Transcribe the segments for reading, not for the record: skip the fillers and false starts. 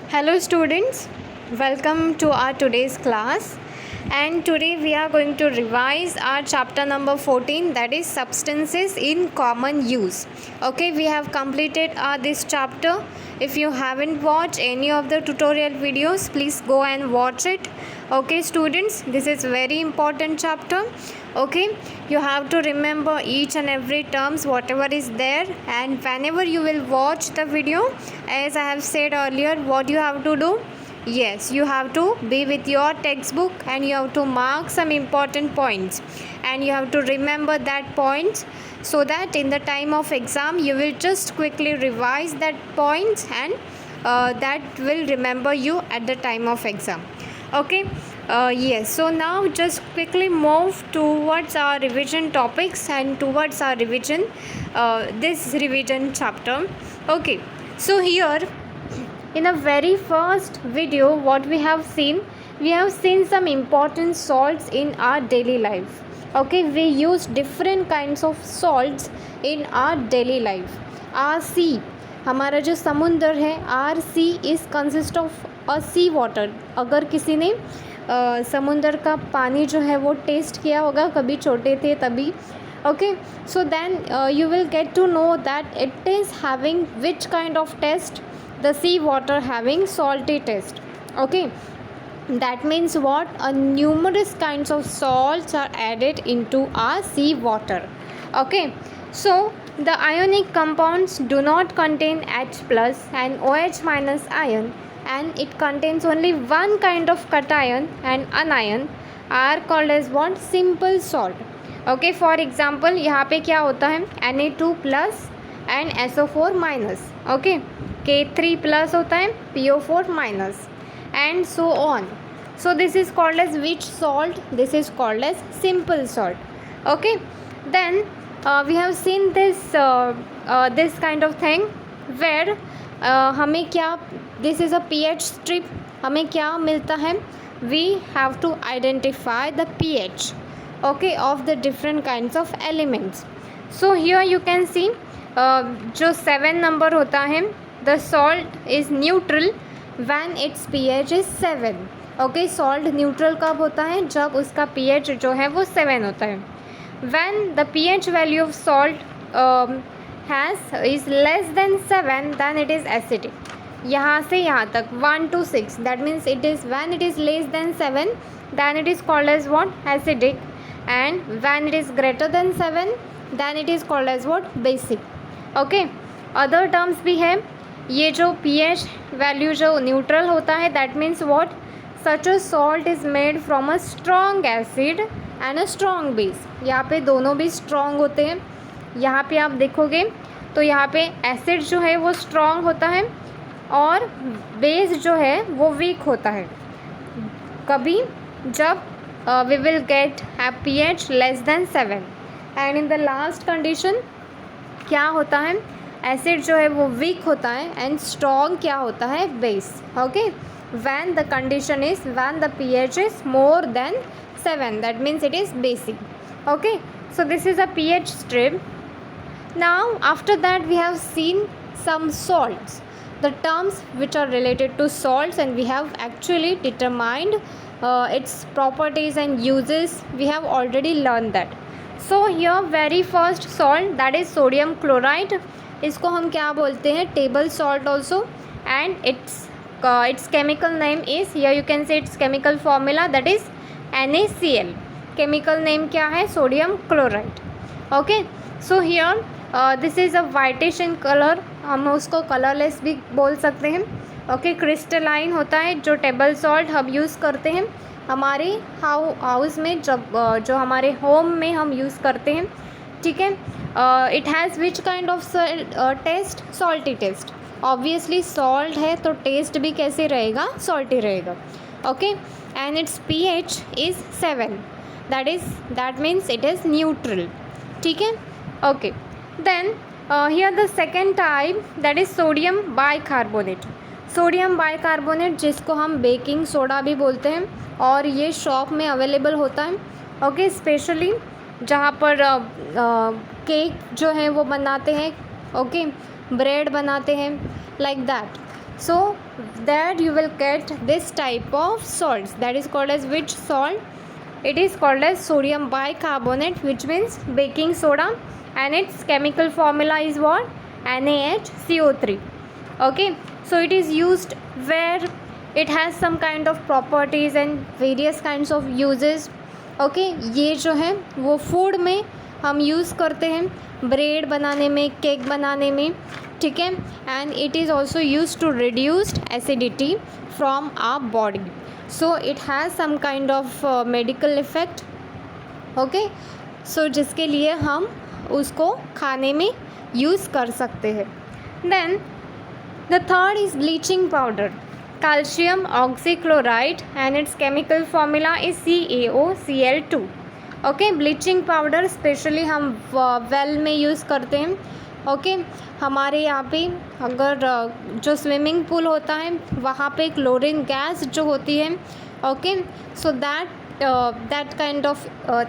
Hello students, welcome to our today's class, and today we are going to revise our chapter number 14, that is substances in common use. Okay, we have completed this chapter. If you haven't watched any of the tutorial videos, please go and watch it. Okay students, this is very important chapter. Okay, you have to remember each and every terms whatever is there, and whenever you will watch the video, as I have said earlier, what you have to do, yes, you have to be with your textbook and you have to mark some important points and you have to remember that points, so that in the time of exam you will just quickly revise that points and that will remember you at the time of exam. Okay, yes, so now just quickly move towards our revision topics and towards our revision, this revision chapter. Okay, so here in the very first video what we have seen some important salts in our daily life. Okay, we use different kinds of salts in our daily life. Our sea, हमारा जो समुंदर है, our sea is consist of a sea water. अगर किसी ने समुंदर का पानी जो है वो टेस्ट किया होगा कभी छोटे थे तभी. Okay, so then you will get to know that it is having which kind of taste. The sea water having salty taste. Okay, that means what, numerous kinds of salts are added into our sea water. Okay, so the ionic compounds do not contain H plus and OH minus ion, and it contains only one kind of cation and anion are called as what, simple salt. Okay, for example यहाँ पे क्या होता है, Na2 plus and SO4 minus. Okay, K3 plus होता है, PO4 minus, and so on. So this is called as which salt? This is called as simple salt. Okay, then we have seen this kind of thing where हमें क्या, this is a pH strip, हमें क्या मिलता है, we have to identify the pH, okay, of the different kinds of elements. So here you can see जो 7 number होता है, the salt is neutral when its pH is 7. okay, salt neutral कब होता है, जब उसका pH जो है वो 7 होता है. when the pH value of salt is less than 7, then it is acidic. यहाँ से यहाँ तक 1 to 6, that means it is when it is less than 7, then it is called as what, acidic, and when it is greater than 7, then it is called as what, basic. Okay, other terms भी है. ये जो pH value जो neutral होता है, that means what, such a salt is made from a strong acid and a strong base. यहाँ पे दोनों भी स्ट्रॉन्ग होते हैं. यहाँ पे आप देखोगे तो यहाँ पे एसिड जो है वो स्ट्रॉन्ग होता है और बेस जो है वो वीक होता है. कभी जब we will get a pH less than 7, and in the last condition क्या होता है, एसिड जो है वो वीक होता है एंड स्ट्रॉन्ग क्या होता है, base. Okay, when the condition is when the pH is more than 7, that means it is basic. Okay, so this is a pH strip. Now after that we have seen some salts, the terms which are related to salts, and we have actually determined its properties and uses. We have already learned that. So here very first salt, that is sodium chloride. इसको हम क्या बोलते हैं, table salt also, and its chemical name is, here you can say its chemical formula, that is NaCl. chemical name क्या है, sodium chloride. Okay, so here this is a whitish in colour, हम उसको colourless भी बोल सकते हैं. Okay, crystalline होता है जो टेबल सॉल्ट हम यूज़ करते हैं हमारे हाउस में, जब जो हमारे होम में हम यूज़ करते हैं. ठीक है, it has which kind of taste, salty taste. Obviously salt है तो टेस्ट भी कैसे रहेगा, सॉल्टी रहेगा. Okay, and its pH is 7, that means it is neutral. ठीक है, okay. Then here the second type, that is sodium bicarbonate. Sodium bicarbonate जिसको हम बेकिंग सोडा भी बोलते हैं, और ये शॉप में अवेलेबल होता है. ओके, स्पेशली जहाँ पर केक जो है वो बनाते हैं, ओके, ब्रेड बनाते हैं, like that. So that you will get this type of salts, that is called as which salt? It is called as sodium bicarbonate, which means baking soda, and its chemical formula is what? NaHCO3. Okay, so it is used where it has some kind of properties and various kinds of uses. Okay, ये जो है वो food में हम use करते हैं, bread बनाने में, केक बनाने में, ठीक है. And it is also use to reduced acidity from our body. So it has some kind of medical effect. Okay, so जिसके लिए हम उसको खाने में यूज़ कर सकते हैं. Then the third is bleaching powder, calcium oxychloride, and its chemical formula is CaOCl2. Okay, bleaching powder specially हम वेल में यूज़ करते हैं. ओके, हमारे यहाँ पे अगर जो स्विमिंग पूल होता है वहाँ पे क्लोरीन गैस जो होती है. Okay, so that kind of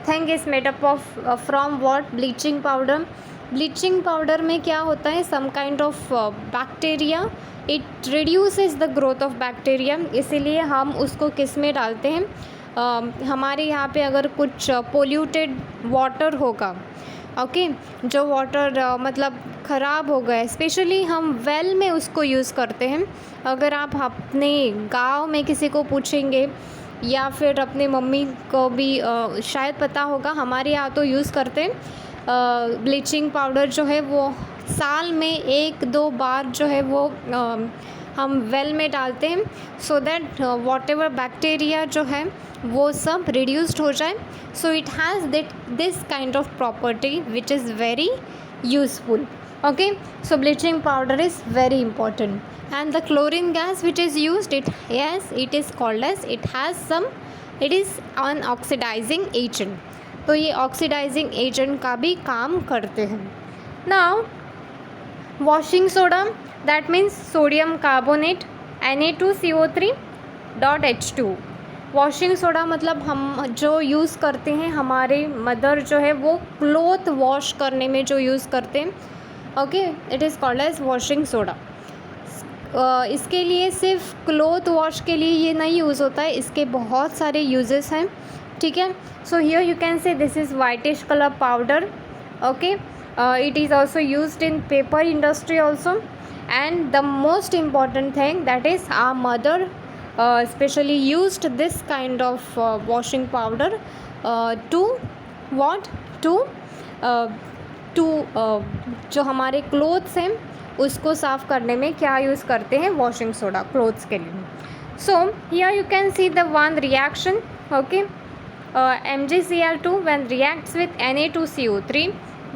thing is made up of from what? Bleaching powder. Bleaching powder में क्या होता है? Some kind of bacteria, it reduces the growth of bacteria. इसीलिए हम उसको किस में डालते हैं? हमारे यहाँ पे अगर कुछ पोल्यूटेड वाटर होगा, ओके, जो वाटर मतलब ख़राब हो गया, स्पेशली हम वेल में उसको यूज़ करते हैं. अगर आप अपने गांव में किसी को पूछेंगे या फिर अपने मम्मी को भी शायद पता होगा, हमारे यहाँ तो यूज़ करते हैं. ब्लीचिंग पाउडर जो है वो साल में 1-2 बार जो है वो हम वेल में डालते हैं, so that what ever bacteria जो है वो सब रिड्यूस्ड हो जाए. सो it has this kind of property which is very useful. Okay, so bleaching powder is very important. And the chlorine gas which is used, it is called as, it is an oxidizing agent. तो ये oxidising agent का भी काम करते हैं. Now washing soda, that means sodium carbonate Na2CO3.H2. Washing soda मतलब हम जो यूज़ करते हैं, हमारे मदर जो है वो क्लोथ वॉश करने में जो यूज़ करते हैं. Okay, it is called as washing soda. इसके लिए सिर्फ क्लोथ वॉश के लिए ये नहीं यूज़ होता है, इसके बहुत सारे यूजेस हैं. ठीक है, सो here you can say this is whitish colour powder. Okay, it is also used in paper industry also. And the most important thing, that is our mother especially used this kind of washing powder to what? to जो हमारे clothes हैं उसको साफ़ करने में क्या use करते हैं? वॉशिंग सोडा, क्लोथ्स के लिए. सो here you can see the one reaction. Okay, MgCl2 when reacts with Na2CO3,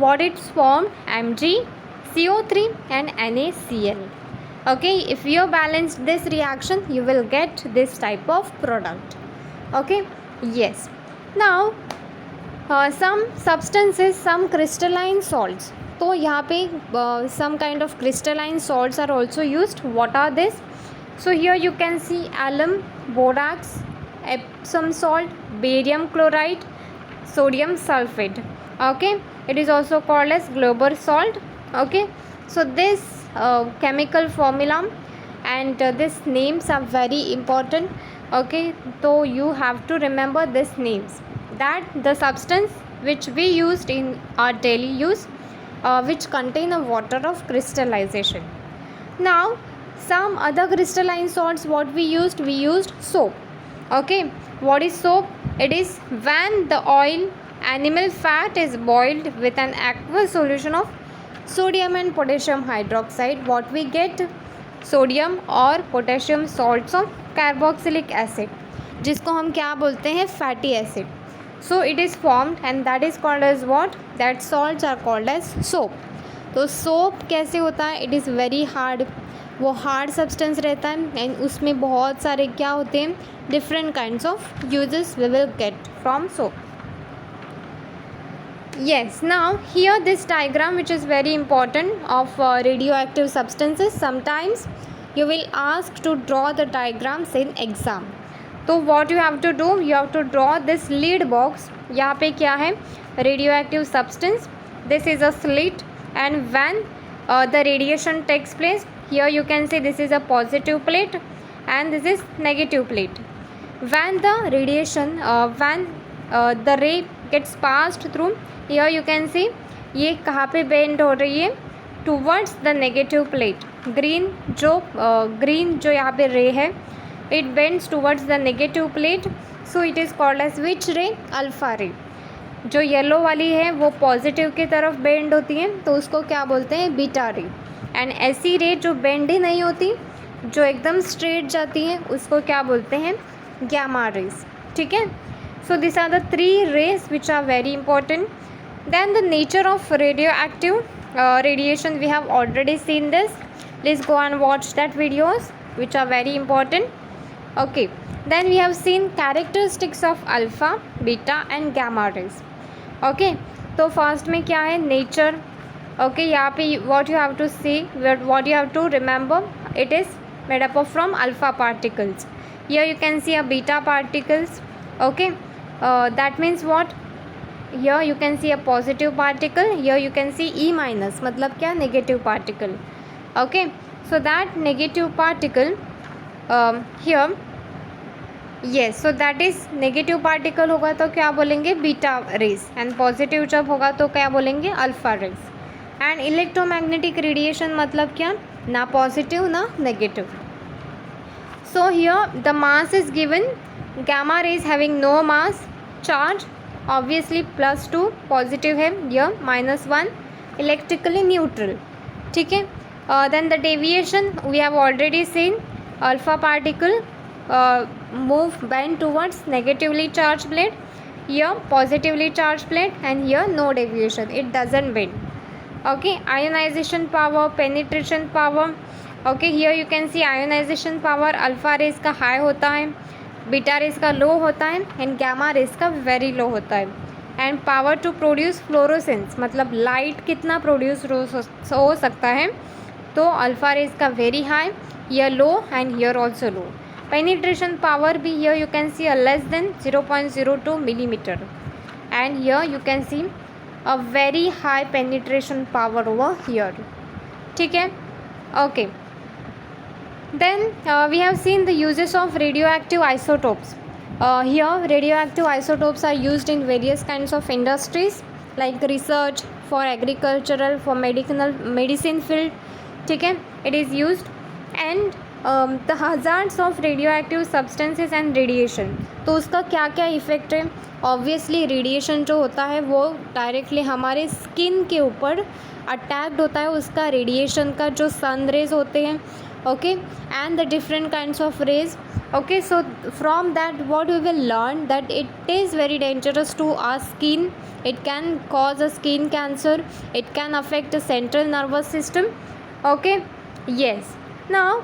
what it's formed? MgCO3 and NaCl. Okay, if you balance this reaction, you will get this type of product. Okay, yes. Now some substances, some crystalline salts. तो यहाँ पे some kind of crystalline salts are also used. What are this? So here you can see alum, borax, Epsom salt, barium chloride, sodium sulfate. Okay, it is also called as Glauber salt. Okay, so this chemical formula and these names are very important. Okay, so you have to remember these names, that the substance which we used in our daily use, which contain a water of crystallization. Now some other crystalline salts, what we used soap. Okay, what is soap? It is when the oil, animal fat is boiled with an aqueous solution of sodium and potassium hydroxide, what we get? Sodium or potassium salts of carboxylic acid, जिसको हम क्या बोलते हैं? Fatty acid. So it is formed and that is called as what? That salts are called as soap. तो soap कैसे होता है? It is very hard. वो हार्ड सब्सटेंस रहता है एंड उसमें बहुत सारे क्या होते हैं? Different kinds of uses we will get from soap. Yes, now here this diagram which is very important of radioactive substances. Sometimes you will ask to draw the diagrams in exam. तो what you have to do? You have to draw this lid box. यहाँ पे क्या है? Radioactive substance. This is a slit and when the radiation takes place, here you can see this is a positive plate and this is negative plate. When the radiation the ray gets passed through, here you can see ये कहाँ पे bend हो रही है, towards the negative plate. green जो यहाँ पे ray है, it bends towards the negative plate, so it is called as which ray? Alpha रे. जो येलो वाली है वो पॉजिटिव की तरफ बेंड होती है तो उसको क्या बोलते हैं? बीटा रे. एंड ऐसी रे जो बेंड ही नहीं होती, जो एकदम स्ट्रेट जाती है, उसको क्या बोलते हैं? Gamma rays. ठीक है. So this are the 3 rays which are very important. Then the nature of radioactive radiation, we have already seen this. Please go and watch that videos which are very important. Okay, then we have seen characteristics of alpha, beta and gamma rays. Okay, तो first में क्या है? Nature. Okay, यहाँ पे what you have to see, what you have to remember, it is made up of from alpha particles. Here you can see a beta particles. Okay, that means what? Here you can see a positive particle, here you can see E minus, मतलब क्या? Negative particle. Okay, so that negative particle here, yes, so that is negative particle होगा तो क्या बोलेंगे? Beta raise. And positive जब होगा तो क्या बोलेंगे? Alpha rays. And electromagnetic radiation मतलब क्या? ना पॉजिटिव ना negative. So here the mass is given. Gamma rays having no mass, charge obviously +2, positive है, यह -1, इलेक्ट्रिकली न्यूट्रल. ठीक है. Then the deviation we have already seen. Alpha particle move bend towards negatively charge plate, here positively charged plate, and here no deviation, it doesn't bend. Okay, ionization power, penetration power. Okay, here you can see ionization power alpha rays का high होता है, beta rays का low होता है and gamma rays का very low होता है. And power to produce fluorescence, मतलब लाइट कितना प्रोड्यूस हो सकता है, तो अल्फा रेज का very high, here low and here also low. Penetration power भी here you can see less than 0.02 millimeter, and here you can see a very high penetration power over here. ठीक है. Okay, then we have seen the uses of radioactive isotopes. Here radioactive isotopes are used in various kinds of industries like research, for agricultural, for medicine field. ठीक है, it is used. And the hazards of radioactive substances and radiation, तो उसका क्या क्या effect है? Obviously radiation जो होता है वो डायरेक्टली हमारे स्किन के ऊपर अटैक्ड होता है, उसका रेडिएशन का जो सन रेज होते हैं. Okay, and the different kinds of rays. Okay, so from that what we will learn, that it is very dangerous to our skin. It can cause a skin cancer, it can affect the central nervous system. Okay, yes. Now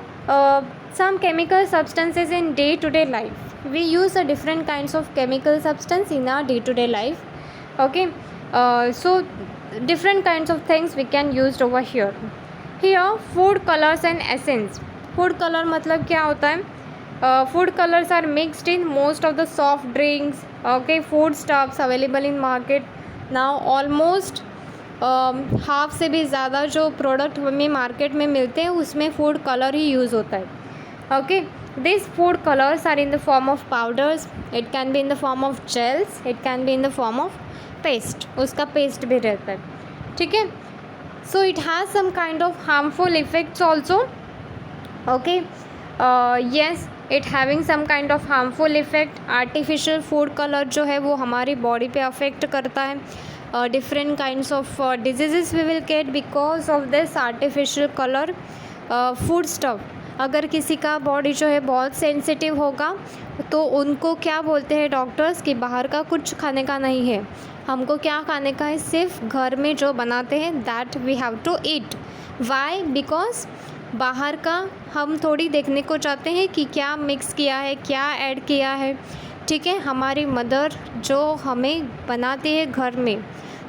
some chemical substances in day to day life, we use a different kinds of chemical substance in our day to day life. Okay, so different kinds of things we can use over here. Here food colors and essence. Food colour मतलब क्या होता है? Food colours are mixed in most of the soft drinks. Okay, food stuffs available in market now. Almost half से भी ज़्यादा जो product हमें market में मिलते हैं उसमें फूड कलर ही यूज़ होता है. Okay, this food colours are in the form of powders, it can be in the form of gels, it can be in the form of paste, उसका paste भी रहता है. ठीक है. So it has some kind of harmful effects also. Okay, yes, it having some kind of harmful effect. Artificial food color जो है वो हमारी बॉडी पे अफेक्ट करता है. Different kinds of diseases we will get because of this artificial color. Food stuff, अगर किसी का बॉडी जो है बहुत सेंसिटिव होगा तो उनको क्या बोलते हैं डॉक्टर्स कि बाहर का कुछ खाने का नहीं है, हमको क्या खाने का है? सिर्फ घर में जो बनाते हैं that we have to eat. Why? Because बाहर का हम थोड़ी देखने को चाहते हैं कि क्या मिक्स किया है, क्या ऐड किया है. ठीक है, हमारी मदर जो हमें बनाती है घर में,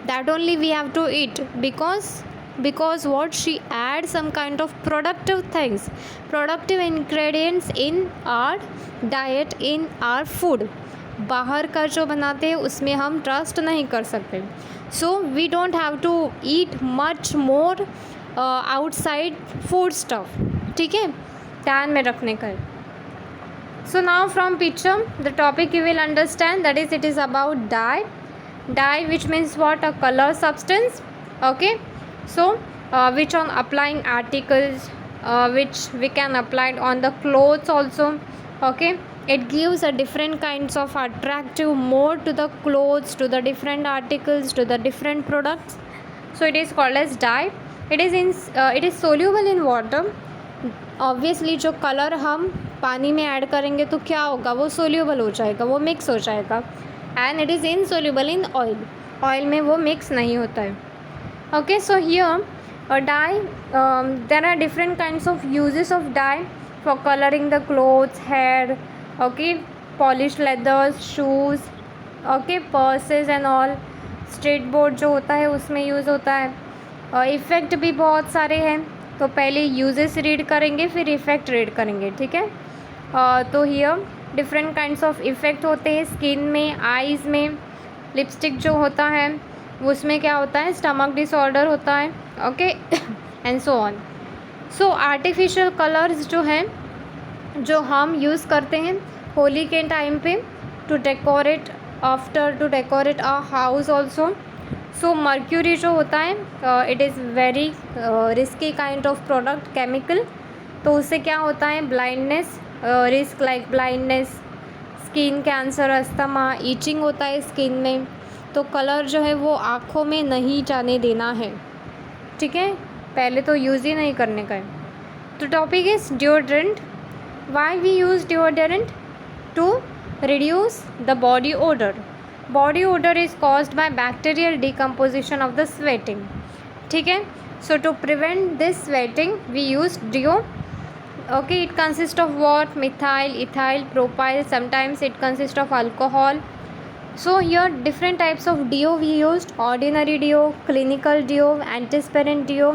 that only we have to eat because what she adds some kind of productive ingredients in our diet, in our food. बाहर का जो बनाते हैं उसमें हम ट्रस्ट नहीं कर सकते. So we don't have to eat much more outside food stuff. ठीक है, ध्यान में रखने का। So now from picture the topic you will understand that is it is about dye. Dye, which means what? A color substance. Okay, so which on applying articles, which we can apply it on the clothes also. Okay, it gives a different kinds of attractive mode to the clothes, to the different articles, to the different products. So it is called as dye. It is soluble in water. Obviously जो colour हम पानी में add करेंगे तो क्या होगा, वो soluble हो जाएगा, वो मिक्स हो जाएगा. And it is insoluble in oil. Oil में वो मिक्स नहीं होता है. Okay, so here dye, there are different kinds of uses of dye for colouring the clothes, hair, okay, polish leathers, shoes, okay, purses and all. Street board जो होता है उसमें use होता है. इफ़ेक्ट भी बहुत सारे हैं, तो पहले यूजेस रीड करेंगे फिर इफ़ेक्ट रीड करेंगे, ठीक है. तो here different kinds of effect होते हैं स्किन में, आइज़ में. लिपस्टिक जो होता है उसमें क्या होता है, स्टमक डिसऑर्डर होता है, okay, and so on. So artificial colours जो हैं, जो हम यूज़ करते हैं होली के टाइम पे to decorate a house also. So mercury जो होता है, it is very risky kind of product, chemical. तो उससे क्या होता है, blindness, risk like blindness, skin cancer, asthma, itching होता है स्किन में. तो कलर जो है वो आँखों में नहीं जाने देना है, ठीक है, पहले तो यूज़ ही नहीं करने का है. तो topic is deodorant. Why we use deodorant? To reduce the body odour. Body odour is caused by bacterial decomposition of the sweating, ठीक है. So to prevent this sweating we use deo. Okay, it consists of what? Methyl, ethyl, propyl. Sometimes it consists of alcohol. So here different types of deo we used. Ordinary deo, clinical deo, antiperspirant deo.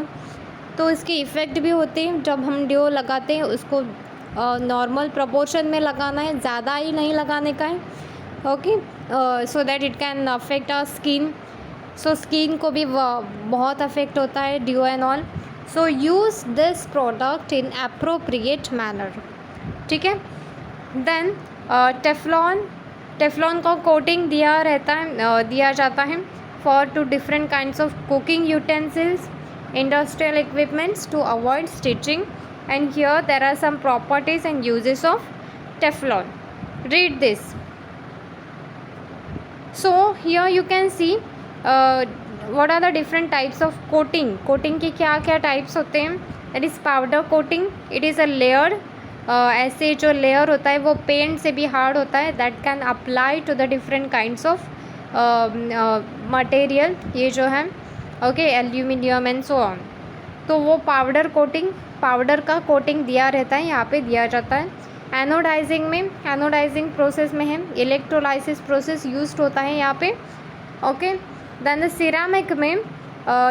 तो इसके effect भी होते हैं. जब हम डिओ लगाते हैं उसको नॉर्मल प्रोपोर्शन में लगाना है, ज़्यादा ही नहीं लगाने का है, okay, so that it can affect our skin. So skin को भी बहुत अफेक्ट होता है deo and all. So use this product in appropriate manner, ठीक है. देन टेफ्लॉन का कोटिंग दिया जाता है for two different kinds of cooking utensils, industrial equipments to avoid stitching. And here there are some properties and uses of Teflon. Read this. So here you can see what are the different types of coating. Coating के क्या क्या types होते हैं. That is powder coating. It is a layer. ऐसे जो layer होता है वो पेंट से भी हार्ड होता है. That can apply to the different kinds of material, ये जो है, okay, aluminium and so on. तो वो पाउडर कोटिंग, पाउडर का कोटिंग दिया रहता है, यहाँ पे दिया जाता है. एनोडाइजिंग में, एनोडाइजिंग प्रोसेस में है, इलेक्ट्रोलाइसिस प्रोसेस यूज होता है यहाँ पे, ओके. Then the ceramic में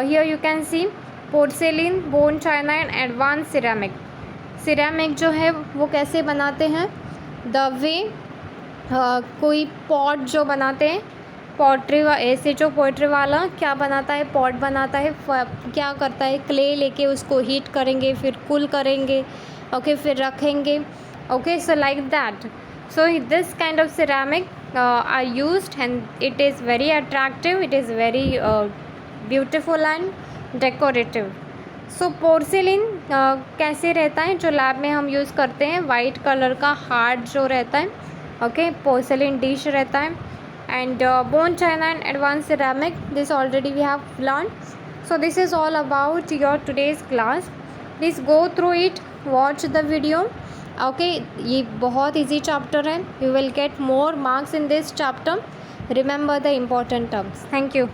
here you can see porcelain, bone china and advanced ceramic. ceramic जो है वो कैसे बनाते हैं, the way कोई पॉट जो बनाते हैं, पॉट्री ऐसे जो पोइट्री वाला क्या बनाता है, पॉट बनाता है, क्या करता है, क्ले लेके उसको हीट करेंगे, फिर कूल करेंगे, ओके, फिर रखेंगे, okay. So like that. So this kind of ceramic are used and it is very attractive, it is very beautiful and decorative. So porcelain कैसे रहता है, जो लैब में हम यूज़ करते हैं, वाइट कलर का हार्ड जो रहता है, ओके, porcelain डिश रहता है. and bone china and advanced ceramic, this already we have learned. So this is all about your today's class. Please go through it, watch the video. Okay, ये बहुत easy chapter है. You will get more marks in this chapter. Remember the important terms. Thank you.